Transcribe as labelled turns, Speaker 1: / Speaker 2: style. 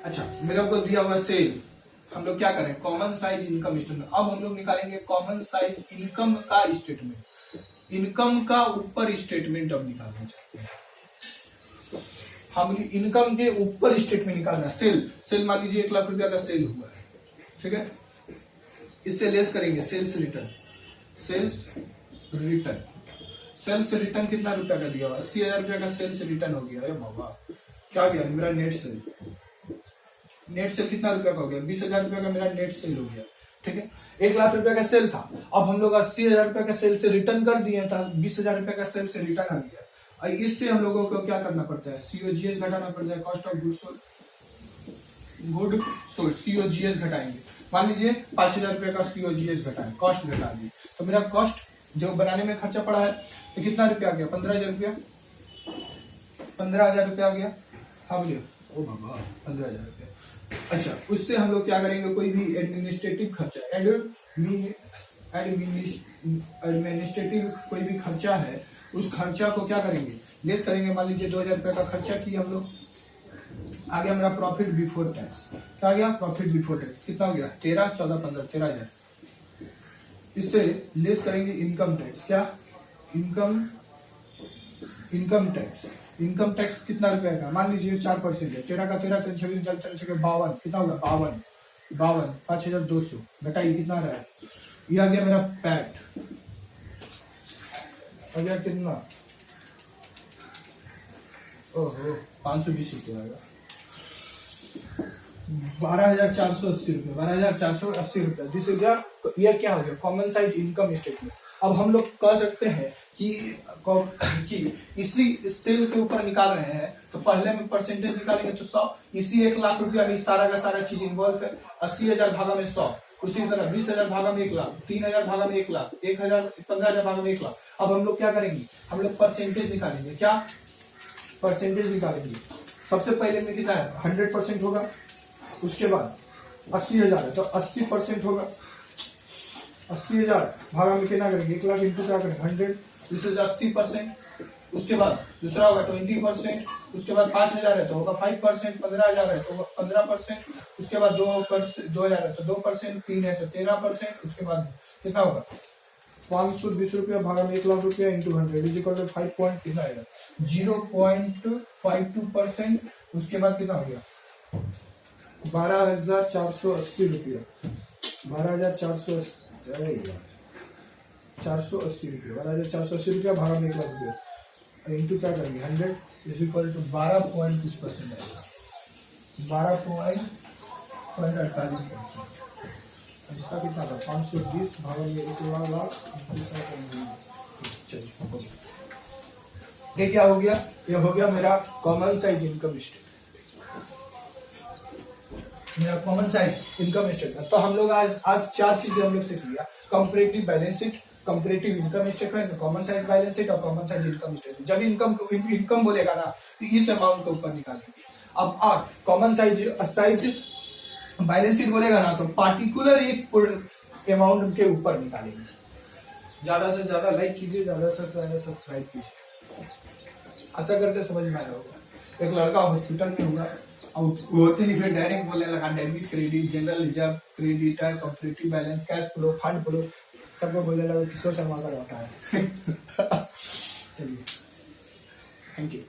Speaker 1: अच्छा, मेरे को दिया हुआ सेल, हम लोग क्या करें, कॉमन साइज इनकम स्टेटमेंट। अब हम लोग निकालेंगे कॉमन साइज इनकम का स्टेटमेंट। इनकम का ऊपर स्टेटमेंट अब निकालना चाहते हैं हम। इनकम के ऊपर स्टेटमेंट निकालना है। सेल मान लीजिए 1 लाख रुपया का सेल हुआ है, ठीक है। इससे लेस करेंगे सेल्स रिटर्न। सेल्स रिटर्न कितना रुपया का दिया हुआ, 80,000 रुपया का सेल्स रिटर्न हो गया। अरे बाबा, क्या गया मेरा नेट सेल कितना रुपया का हो गया, 20,000 रुपया का मेरा नेट सेल हो गया, ठीक है। 1 लाख रुपया का सेल था, अब हम लोग 80,000 रुपया का सेल से रिटर्न कर दिए था, 20,000 रुपया का सेल से रिटर्न आ गया। इससे हम लोगों को क्या करना पड़ता है, सीओजीएस घटाना पड़ता है, cost of good sold. COGS घटाएंगे, मान लीजिए 5,000 रुपया का सीओजीएस घटाएं, कॉस्ट घटा दिए, तो मेरा कॉस्ट जो बनाने में खर्चा पड़ा है तो कितना रुपया आ गया, 15,000 रुपया। 15,000 रुपया आ गया। हाँ बोलिए, ओ बाबा 15,000 रुपया। अच्छा, उससे हम लोग क्या करेंगे, कोई भी एडमिनिस्ट्रेटिव खर्चा, एडमिनिस्ट्रेटिव कोई भी खर्चा है, उस खर्चा को क्या करेंगे, लेस करेंगे। मान लीजिए 2,000 रुपया का खर्चा किया हम लोग, आ गया मेरा प्रॉफिट बिफोर टैक्स। क्या आ गया, प्रॉफिट बिफोर टैक्स कितना हो गया, 13, 14, 15, 13,000। इससे लेस करेंगे इनकम टैक्स। क्या, इनकम टैक्स कितना रुपया का, मान लीजिए 4% है, 13 का 13, 3 चल 52, कितना होगा 52, 5,200 घटाइए, कितना रहा है, ये आ गया मेरा पैट, आ गया कितना, ओहो 520 रुपया आएगा, 12,480 रुपये, 12,480 रुपया। दिस इज ये क्या हो गया, कॉमन साइज इनकम स्टेटमेंट। अब हम लोग कह सकते हैं कि इसी सेल के ऊपर निकाल रहे हैं, तो पहले में परसेंटेज निकालेंगे तो 100, इसी 1 लाख रुपया में सारा का सारा चीज इन्वॉल्व है। 80,000 भागा में 100, उसी तरह 20,000 भागा में 1 लाख, 3,000 भागा में 1 लाख, 15,000 भागा में 1 लाख। अब हम लोग क्या करेंगे, हम लोग परसेंटेज निकालेंगे। क्या परसेंटेज निकालेंगे, सबसे पहले में कितना है, 100% होगा, उसके बाद 80,000 है तो 80% होगा, 80,000 भागा में कितना करेंगे, 1 लाख इंटू क्या करेंगे 100, दिस इज 80%। उसके बाद दूसरा होगा 20%, उसके बाद 5,000 है तो होगा 5%, 15,000 है तो 15%, उसके बाद 2,000 है तो 2%, 3 है तो 13%, उसके बाद कितना होगा 520 रुपया भागा में 1 लाख रुपया into 100 is equal to 5 point कितना आएगा 0.52%। उसके बाद कितना हो गया 12,480 रुपया, 12,480 रुपया, 12,480 रुपया भागा में 1 लाख रुपया इंटू क्या करेंगे 100 इज इक्वल टू 12.कुछ% आएगा, 12.48%। इसका कितना था 520 भागा में 1 लाख। चलिए, ये क्या हो गया, ये हो गया मेरा कॉमन साइज इनकम स्टेटमेंट। मेरा कॉमन साइज इनकम स्टेटमेंट। तो हम लोग आज 4 चीजें हम लोग से किया, comparative balance sheet, comparative income statement, common size balance sheet और कॉमन साइज इनकम स्टेटमेंट। जब इनकम बोलेगा ना तो इस अमाउंट के ऊपर निकालेंगे। अब कॉमन साइज बैलेंस शीट बोलेगा ना तो पार्टिकुलर एक अमाउंट के ऊपर निकालेंगे। ज्यादा से ज्यादा लाइक कीजिए, ज्यादा से ज्यादा सब्सक्राइब कीजिए। आशा करते समझ में आया होगा। एक लड़का हॉस्पिटल में होगा और होते ही फिर डायरेक्ट बोलने लगा debit, credit, general reserve, creditor, comparative balance, cash flow, fund flow, सबको बोलने लगा किशोर शर्मा का लौटा है। चलिए, थैंक यू।